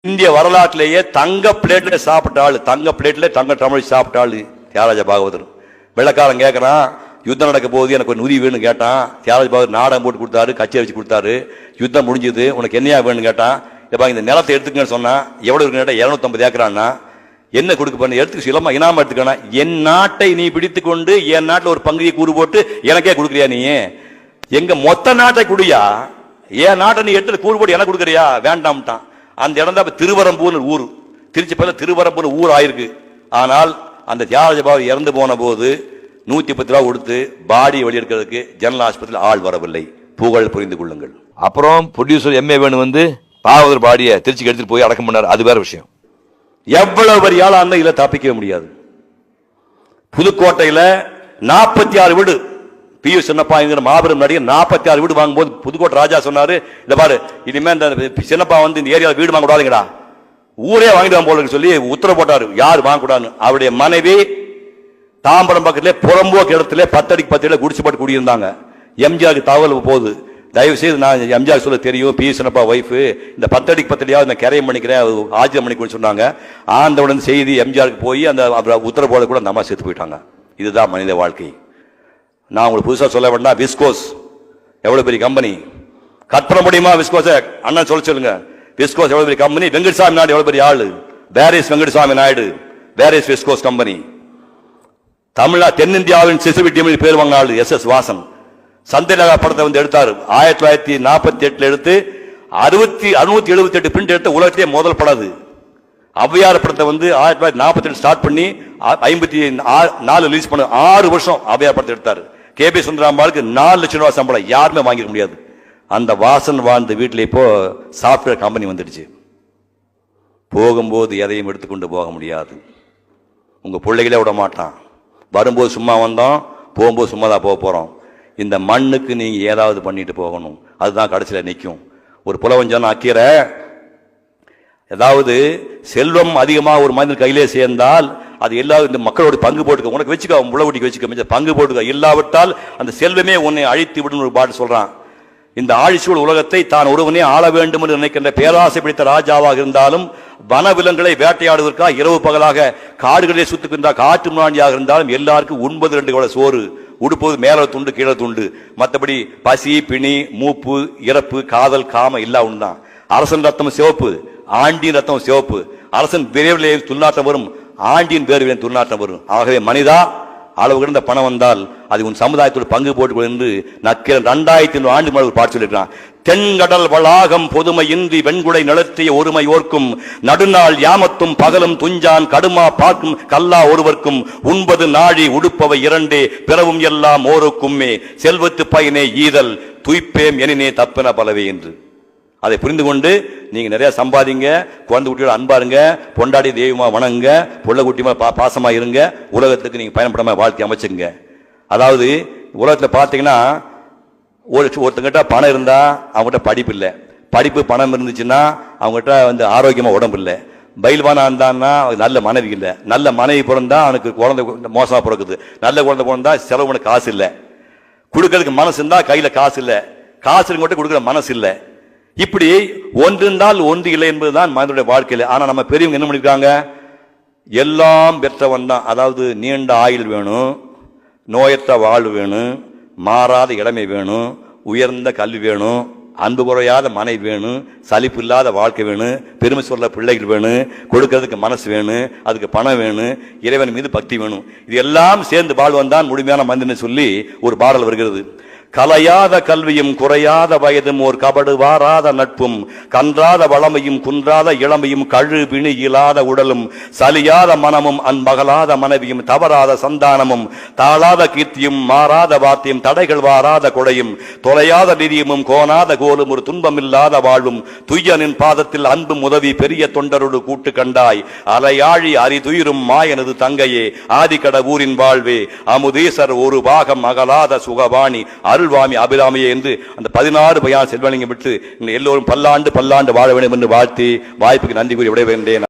இந்திய வரலாற்றிலேயே தங்க பிளேட்ல சாப்பிட்ட ஆளு, தங்க பிளேட்ல தங்க தமிழ் சாப்பிட்ட ஆளு தியாகராஜ பாகவதர். வெள்ளக்காரன் கேட்கறான், யுத்தம் நடக்க போகுது, எனக்கு ஒரு உதவி வேணும்னு கேட்டான். தியாகராஜ பாகவதர் நாடகம் போட்டு கொடுத்தாரு, கச்சேரி வச்சு கொடுத்தாரு. யுத்தம் முடிஞ்சது, உனக்கு என்னையா வேணும்னு கேட்டான். எப்பா இந்த நிலத்தை எடுத்துக்கன்னு சொன்னா, எவ்வளவு இருக்குன்னு கேட்டா 250 ஏக்கரான்னா. என்ன கொடுக்க பண்ண எடுத்துக்க சொல்லமா, இனாம எடுத்துக்கணும். என் நாட்டை நீ பிடித்து கொண்டு என் நாட்டில் ஒரு பங்குதியை கூறு போட்டு எனக்கே கொடுக்குறியா? நீ எங்க மொத்த நாட்டை குடியா, என் நாட்டை நீ எடுத்து கூறு போட்டு எனக்கு கொடுக்குறியா? வேண்டாம்ட்டான். அந்த இடம் தான் திருவரம்பூர் ஊர். திருச்சி பல திருவரம்பூர் ஊர் ஆயிருக்கு. ஆனால் அந்த தியாகராஜ பாபு இறந்து போன போது 110 ரூபா கொடுத்து பாடியை வெளியெடுக்கிறதுக்கு ஜெனரல் ஆஸ்பத்திரியில் ஆள் வரவில்லை. புகழ் புரிந்து கொள்ளுங்கள். அப்புறம் ப்ரொடியூசர் எம்ஏ வேணு வந்து பாகவதர் பாடியை திருச்சிக்கு எடுத்துட்டு போய் அடக்கம் பண்ணார். அது வேற விஷயம். எவ்வளவு பெரிய ஆளா இருந்தா இதுல தப்பிக்கவே முடியாது. புதுக்கோட்டையில 46 வீடு பி சின்னப்பாங்கிற மாபெரும் நடிகர் 46 வீடு வாங்கும்போது புதுக்கோட்டை ராஜா சொன்னாரு, இந்த பாரு இனிமே இந்த சின்னப்பா வந்து இந்த ஏரியாவில் வீடு வாங்க கூடாதுங்கடா, ஊரே வாங்கிடுவான் போல சொல்லி உத்தரவு போட்டாரு. யார் வாங்க கூடாதுன்னு. அவருடைய மனைவி தாம்பரம் பக்கத்திலே புறம்போக்கு இடத்துல 10 அடிக்கு 10 குடிச்சு போட்டு குடியிருந்தாங்க. எம்ஜிஆருக்கு தகவல் போகுது, தயவு செய்து நான் எம்ஜிஆர் சொல்ல தெரியும், பி சின்னப்பா ஒய்ஃப் இந்த 10 அடிக்கு 10 நான் கரையம் பண்ணிக்கிறேன், ஆஜியம் பண்ணிக்கணும்னு சொன்னாங்க. ஆண்டவுடன் செய்தி எம்ஜிஆருக்கு போய் அந்த உத்தரவு போட கூட அந்த அம்மா செத்து போயிட்டாங்க. இதுதான் மனித வாழ்க்கை. நான் உங்களுக்கு புதுசா சொல்ல வேண்டாம். விஸ்கோஸ் எவ்வளவு பெரிய கம்பெனி, கட் பண்ண முடியுமா? விஸ்கோஸ் அண்ணன் சொல்லுங்க. விஸ்கோஸ் எவ்வளவு பெரிய கம்பெனி. வெங்கட்சாமி நாயுடு எவ்வளவு பெரிய ஆளு. வேரிஸ் வெங்கட்சாமி நாயுடு, வேரிஸ் விஸ்கோஸ் கம்பெனி. தென்னிந்தியாவின் சிசுவிட்டியம் பேர் வாங்கின ஆளு எஸ் வாசன். சந்திரலகா படத்தை வந்து எடுத்தாரு 1948 எடுத்து 678 பிரிண்ட் எடுத்த உலகத்திலே முதல் படம். ஔவையார் படத்தை வந்து 1948 ஸ்டார்ட் பண்ணி 54 ரிலீஸ் பண்ண 6 வருஷம் ஔவையார் படத்தை எடுத்தாரு. கேபி சுந்தராம்பாளுக்கு 4 லட்சம் ரூபாய் சம்பளம், யாருமே வாங்கிக்க முடியாது. அந்த வாசன் வாழ்ந்த வீட்டில் இப்போ சாப்ட்வேர் கம்பெனி வந்துடுச்சு. போகும்போது எதையும் எடுத்துக்கொண்டு போக முடியாது. உங்க பிள்ளைகளே விட மாட்டான். வரும்போது சும்மா வந்தோம், போகும்போது சும்மா தான் போக போறோம். இந்த மண்ணுக்கு நீங்க ஏதாவது பண்ணிட்டு போகணும். அதுதான் கடைசியில் நிற்கும். ஒரு புலவஞ்சன் அக்கீரை, ஏதாவது செல்வம் அதிகமாக ஒரு மனிதன் கையிலே சேர்ந்தால் அது எல்லா இந்த மக்களோட பங்கு போட்டுக்க, உனக்கு வச்சுக்க, முளவுட்டிக்கு வச்சுக்க, பங்கு போட்டுக்க, இல்லாவிட்டால் அந்த செல்வமே உன்னை அழித்து விடும் ஒரு பாட்டு சொல்றான். இந்த ஆழிச்சூழ் உலகத்தை தான் ஒருவனே ஆள வேண்டும் என்று நினைக்கின்ற பேராசை பிடித்த ராஜாவாக இருந்தாலும், வனவிலங்குகளை வேட்டையாடுவதற்காக இரவு பகலாக காடுகளிலே சுத்துக்கின்ற காட்டு முன்னாடியாக இருந்தாலும் எல்லாருக்கும் 9-2 கூட சோறு, உடுப்பது மேல துண்டு கீழே துண்டு, மற்றபடி பசி பிணி மூப்பு இறப்பு காதல் காம இல்லா உண்டுதான். அரசன் ரத்தம் சிவப்பு, ஆண்டியின் ரத்தம் சிவப்பு. அரசன் விரைவிலே துர்நாற்றம் வரும், ஆண்டியின் வேர்விலே துர்நாற்றம் வரும். ஆகவே மனிதா, அளவு கிடந்த பணம் வந்தால் அது உன் சமுதாயத்தோடு பங்கு போட்டுக்கொள் என்று நக்கீரன் 2500 ஆண்டு ஒரு பாட்டு சொல்லியிருக்கிறான். தென்கடல் வளாகம் பொதுமை இன்றி வெண்குடை நிலத்திய ஒருமை ஓர்க்கும், நடுநாள் யாமத்தும் பகலும் துஞ்சான் கடுமா பார்க்கும் கல்லா ஒருவர்க்கும், உண்பது நாழி உடுப்பவை 2 பிறவும் எல்லாம் ஓருக்கும்மே, செல்வத்து பயனே ஈதல் துய்ப்பேம் எனினே தப்பென பலவே என்று. அதை புரிந்து கொண்டு நீங்க நிறைய சம்பாதிங்க, குழந்தை குட்டியோட அன்பாருங்க, பொண்டாடி தெய்வமா வணங்க, புள்ள குட்டிமா பாசமா இருங்க, உலகத்துக்கு நீங்க பயன்படாம வாழ்க்கை அமைச்சுங்க. அதாவது உலகத்தில் பார்த்தீங்கன்னா ஒருத்தங்கிட்ட பணம் இருந்தா அவங்ககிட்ட படிப்பு இல்லை, படிப்பு பணம் இருந்துச்சுன்னா அவங்ககிட்ட வந்து ஆரோக்கியமா உடம்பு இல்லை, பயில்வானா இருந்தான்னா நல்ல மனைவி இல்லை, நல்ல மனைவி பிறந்தா அவனுக்கு குழந்தை மோசமா பிறக்குது, நல்ல குழந்தை பிறந்தா செலவுக்கு காசு இல்லை, கொடுக்கறதுக்கு மனசு இருந்தா கையில காசு இல்லை, காசு இருக்க கொடுக்குற மனசு இல்லை. இப்படி ஒன்றிருந்தால் ஒன்று இல்லை என்பதுதான் மனிதனுடைய வாழ்க்கையில். ஆனா நம்ம பெரியவங்க என்ன பண்ணிருக்காங்க, எல்லாம் பெற்றவன் தான். அதாவது நீண்ட ஆயுள் வேணும், நோயற்ற வாழ்வு வேணும், மாறாத இளமை வேணும், உயர்ந்த கல்வி வேணும், அன்பு குறையாத மனைவி வேணும், சலிப்பு இல்லாத வாழ்க்கை வேணும், பெருமை சொல்ல பிள்ளைகள் வேணும், கொடுக்கறதுக்கு மனசு வேணும், அதுக்கு பணம் வேணும், இறைவன் மீது பக்தி வேணும். இது எல்லாம் சேர்ந்து வாழ்வன் தான் முழுமையான மனிதன் சொல்லி ஒரு பாடல் வருகிறது. கலையாத கல்வியும் குறையாத வயதும் ஓர் கபடு வாராத நட்பும், கன்றாத வளமையும் குன்றாத இளமையும் கழு பிணி இல்லாத உடலும், சலியாத மனமும் அன்பகலாத மனைவியும் தவறாத சந்தானமும், தாளாத கீர்த்தியும் மாறாத வாத்தியம் தடைகள் வாராத கொடையும், தொலையாத நிதியமும் கோணாத கோலும் ஒரு துன்பமில்லாத வாழ்வும், துய்யனின் பாதத்தில் அன்பும் உதவி பெரிய தொண்டரோடு கூட்டு கண்டாய், அலையாழி அரிதுயிரும் மாயனது தங்கையே ஆதிக்கட ஊரின் வாழ்வே, அமுதீசர் ஒரு பாகம் அகலாத சுகவாணி அருள்வாமி அபிராமியே என்று அந்த 16 பையன் செல்வலிங்கம் விட்டு எல்லோரும் பல்லாண்டு வாழ வேண்டும் என்று வாழ்த்தி வாய்ப்புக்கு நன்றி கூறி விடைபெறுகின்றேன்.